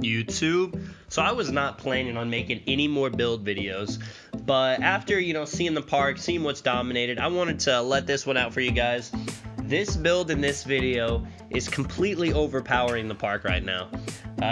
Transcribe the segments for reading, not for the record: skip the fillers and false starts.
YouTube. So I was not planning on making any more build videos, but after seeing the park, seeing what's dominated, I wanted to let this one out for you guys. This build in this video is completely overpowering the park right now.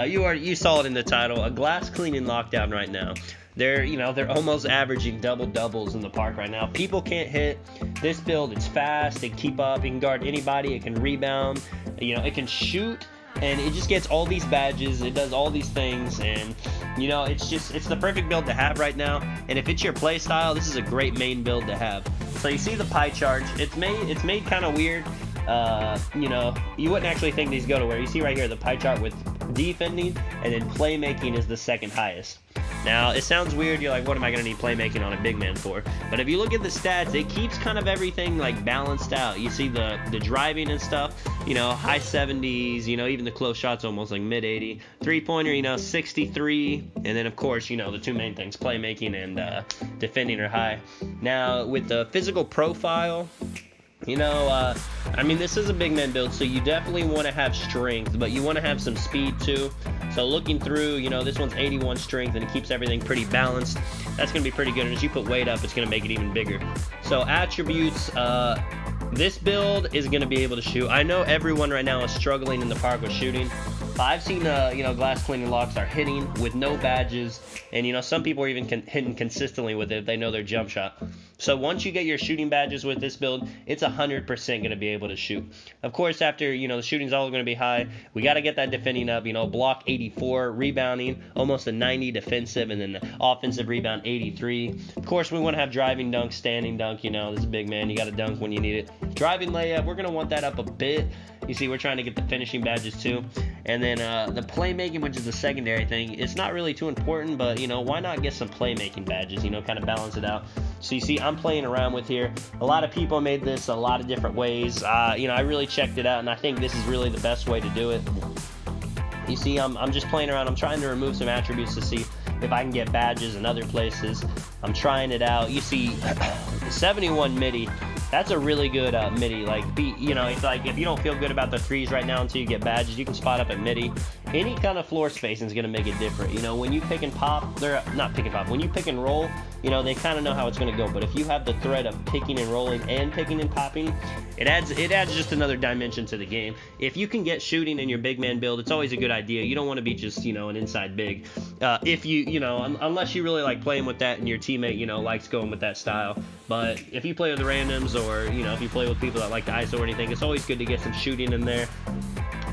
You saw it in the title, a glass cleaning lockdown right now. They're almost averaging doubles in the park right now. People can't hit. This build, it's fast, it keep up, it can guard anybody, it can rebound, it can shoot, and it just gets all these badges, it does all these things, and it's the perfect build to have right now. And if it's your play style, this is a great main build to have. So you see the pie chart, it's made kind of weird. You wouldn't actually think these go to where you see right here the pie chart with defending, and then playmaking is the second highest. Now, it sounds weird, you're like, what am I going to need playmaking on a big man for? But if you look at the stats, it keeps kind of everything like balanced out. You see the driving and stuff, high 70s, even the close shots almost like mid 80. Three-pointer, 63. And then, of course, the two main things, playmaking and defending are high. Now, with the physical profile, this is a big man build, so you definitely want to have strength, but you want to have some speed too. So looking through, this one's 81 strength, and it keeps everything pretty balanced. That's going to be pretty good, and as you put weight up, it's going to make it even bigger. So attributes, this build is going to be able to shoot. I know everyone right now is struggling in the park with shooting. I've seen, glass cleaning locks are hitting with no badges, and, some people are even hitting consistently with it if they know their jump shot. So once you get your shooting badges with this build, it's 100% going to be able to shoot. Of course, after, the shooting's all going to be high, we got to get that defending up, block 84, rebounding, almost a 90 defensive, and then the offensive rebound 83. Of course, we want to have driving dunk, standing dunk, this is a big man, you got to dunk when you need it. Driving layup, we're going to want that up a bit. You see, we're trying to get the finishing badges too. And then the playmaking, which is the secondary thing, it's not really too important, but, why not get some playmaking badges, kind of balance it out. So you see, I'm playing around with here. A lot of people made this a lot of different ways. I really checked it out, and I think this is really the best way to do it. You see, I'm just playing around. I'm trying to remove some attributes to see if I can get badges in other places. I'm trying it out. You see, 71 midi. That's a really good midi. It's like if you don't feel good about the threes right now until you get badges, you can spot up at midi. Any kind of floor spacing is going to make it different. When you pick and pop, they're not pick and pop. When you pick and roll, they kind of know how it's going to go. But if you have the threat of picking and rolling and picking and popping, it adds just another dimension to the game. If you can get shooting in your big man build, it's always a good idea. You don't want to be just an inside big. If unless you really like playing with that and your teammate likes going with that style. But if you play with the randoms, or if you play with people that like the ISO or anything, it's always good to get some shooting in there.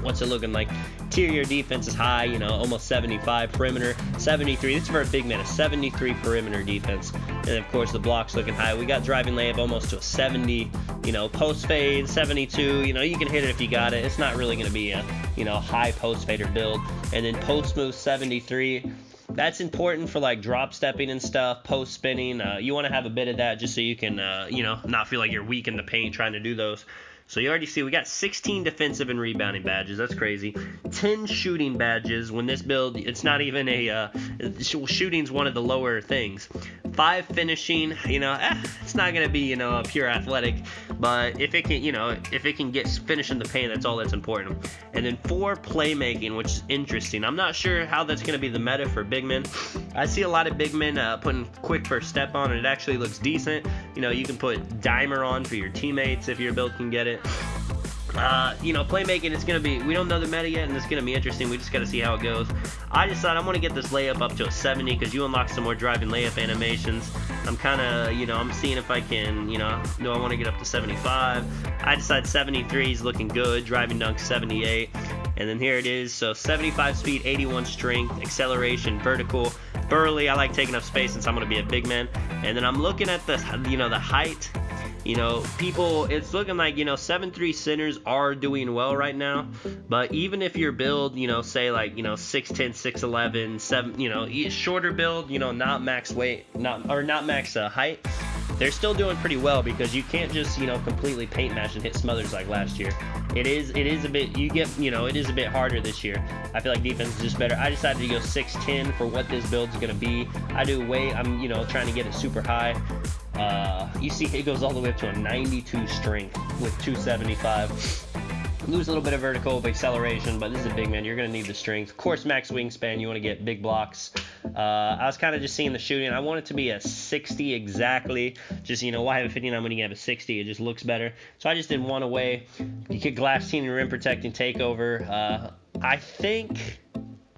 What's it looking like? Interior defense is high, almost 75. Perimeter, 73. This is for a big man, a 73 perimeter defense. And of course, the block's looking high. We got driving layup almost to a 70. Post fade, 72. You can hit it if you got it. It's not really going to be a, high post fader build. And then post move, 73. That's important for like drop stepping and stuff, post spinning. You want to have a bit of that just so you can, not feel like you're weak in the paint trying to do those. So you already see we got 16 defensive and rebounding badges. That's crazy. 10 shooting badges. When this build, it's not even shooting's one of the lower things. 5 finishing. It's not gonna be a pure athletic, but if it can get finish in the paint, that's all that's important. And then 4 playmaking, which is interesting. I'm not sure how that's gonna be the meta for big men. I see a lot of big men putting quick first step on, and it actually looks decent. You can put dimer on for your teammates if your build can get it. Playmaking, it's going to be, we don't know the meta yet, and it's going to be interesting. We just got to see how it goes. I decided I'm going to get this layup up to a 70 because you unlock some more driving layup animations. I'm kind of, I'm seeing if I can, do I want to get up to 75? I decided 73 is looking good. Driving dunk 78. And then here it is. So 75 speed, 81 strength, acceleration, vertical. Burly, I like taking up space since I'm going to be a big man. And then I'm looking at the, the height. People, it's looking like, 7'3" centers are doing well right now. But even if your build, say like, 6'10", 6'11", 7, shorter build, not max weight, not max height, they're still doing pretty well because you can't just, completely paint match and hit smothers like last year. It is a bit, it is a bit harder this year. I feel like defense is just better. I decided to go 6'10" for what this build is going to be. I'm, trying to get it super high. You see it goes all the way up to a 92 strength with 275. Lose a little bit of vertical of acceleration, but this is a big man. You're going to need the strength. Of course, max wingspan. You want to get big blocks. I was kind of just seeing the shooting. I want it to be a 60 exactly. Just, why have a 59 when you have a 60? It just looks better. So I just did one away. You get glass team and rim protecting takeover. I think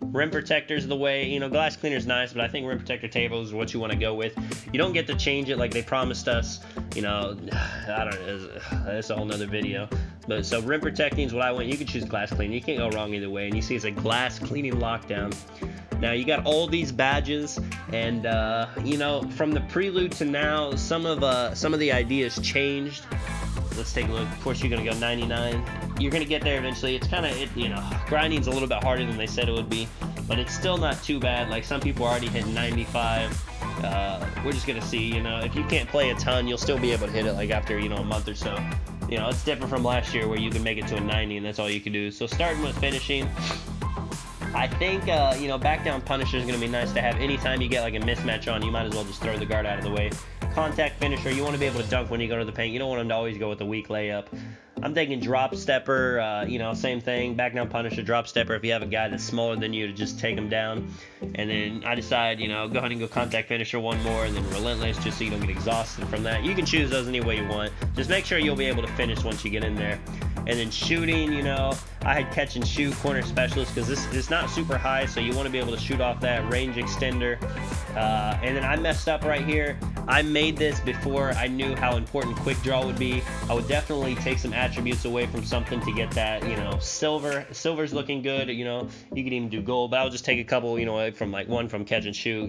rim protector's the way. Glass cleaner's nice, but I think rim protector table is what you want to go with. You don't get to change it like they promised us. I don't know. That's a whole nother video. But so rim protecting is what I want. You can choose glass cleaning. You can't go wrong either way. And you see it's a glass cleaning lockdown. Now you got all these badges, and from the prelude to now, some of the ideas changed. Let's take a look. Of course, you're gonna go 99. You're gonna get there eventually. It's kind of grinding's a little bit harder than they said it would be, but it's still not too bad. Like some people are already hitting 95. We're just gonna see. If you can't play a ton, you'll still be able to hit it like after a month or so. It's different from last year where you can make it to a 90 and that's all you can do. So starting with finishing, I think back down Punisher is going to be nice to have. Anytime you get like a mismatch on, you might as well just throw the guard out of the way. Contact finisher, you want to be able to dunk when you go to the paint. You don't want them to always go with a weak layup. I'm thinking drop stepper, same thing. Back down Punisher, drop stepper if you have a guy that's smaller than you to just take him down. And then I decide, go ahead and go contact finisher one more, and then relentless just so you don't get exhausted from that. You can choose those any way you want. Just make sure you'll be able to finish once you get in there. And then shooting, I had catch and shoot corner specialist because this is not super high, so you want to be able to shoot off that range extender. And then I messed up right here. I made this before I knew how important quick draw would be. I would definitely take some attributes away from something to get that, silver. Silver's looking good, you could even do gold, but I'll just take a couple, from like one from catch and shoot,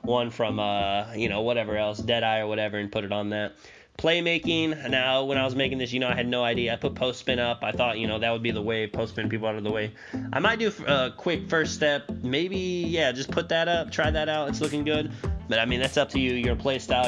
one from, whatever else, Deadeye or whatever, and put it on that. Playmaking, now when I was making this, I had no idea. I put post spin up. I thought, that would be the way, post spin people out of the way. I might do a quick first step. Maybe, just put that up, try that out. It's looking good. But, that's up to you. Your play style,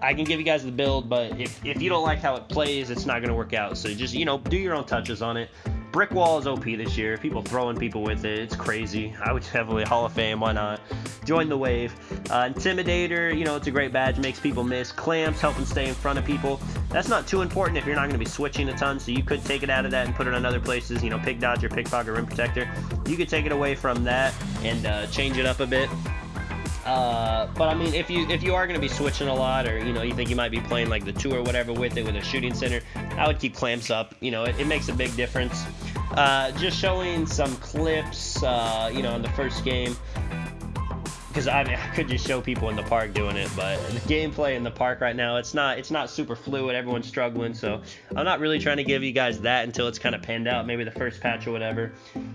I can give you guys the build, but if you don't like how it plays, it's not going to work out. So just, do your own touches on it. Brick wall is OP this year. People throwing people with it. It's crazy. I would heavily Hall of Fame. Why not? Join the wave. Intimidator, it's a great badge. Makes people miss. Clamps, helping stay in front of people. That's not too important if you're not going to be switching a ton, so you could take it out of that and put it on other places. Pick dodger, pickpocket, rim protector. You could take it away from that and change it up a bit. But if you are going to be switching a lot, or you think you might be playing like the 2 or whatever with it with a shooting center, I would keep clamps up. It makes a big difference. Just showing some clips, in the first game, because I could just show people in the park doing it, but the gameplay in the park right now, it's not super fluid. Everyone's struggling, so I'm not really trying to give you guys that until it's kind of panned out, maybe the first patch or whatever.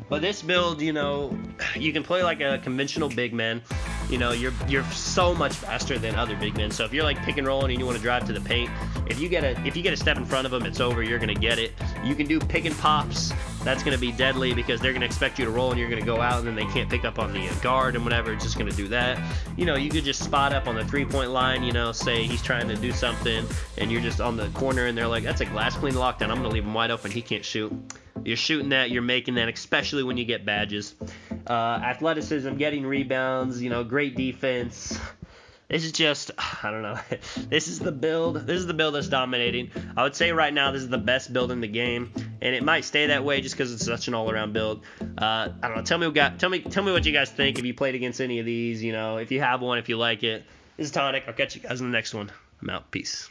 But this build, you can play like a conventional big man. You're so much faster than other big men. So if you're like pick and rolling and you want to drive to the paint, if you get a step in front of them, it's over. You're gonna get it. You can do pick and pops. That's gonna be deadly because they're gonna expect you to roll and you're gonna go out, and then they can't pick up on the guard and whatever. It's just gonna do that. You could just spot up on the 3-point line. Say he's trying to do something, and you're just on the corner, and they're like, "That's a glass clean lockdown. I'm gonna leave him wide open. He can't shoot." You're shooting that. You're making that, especially when you get badges. Athleticism, getting rebounds, great defense. This is just, I don't know. This is the build that's dominating. I would say right now this is the best build in the game, and it might stay that way just because it's such an all-around build. I don't know. Tell me what you guys think if you played against any of these. If you have one, if you like it. This is Tonic. I'll catch you guys in the next one. I'm out. Peace.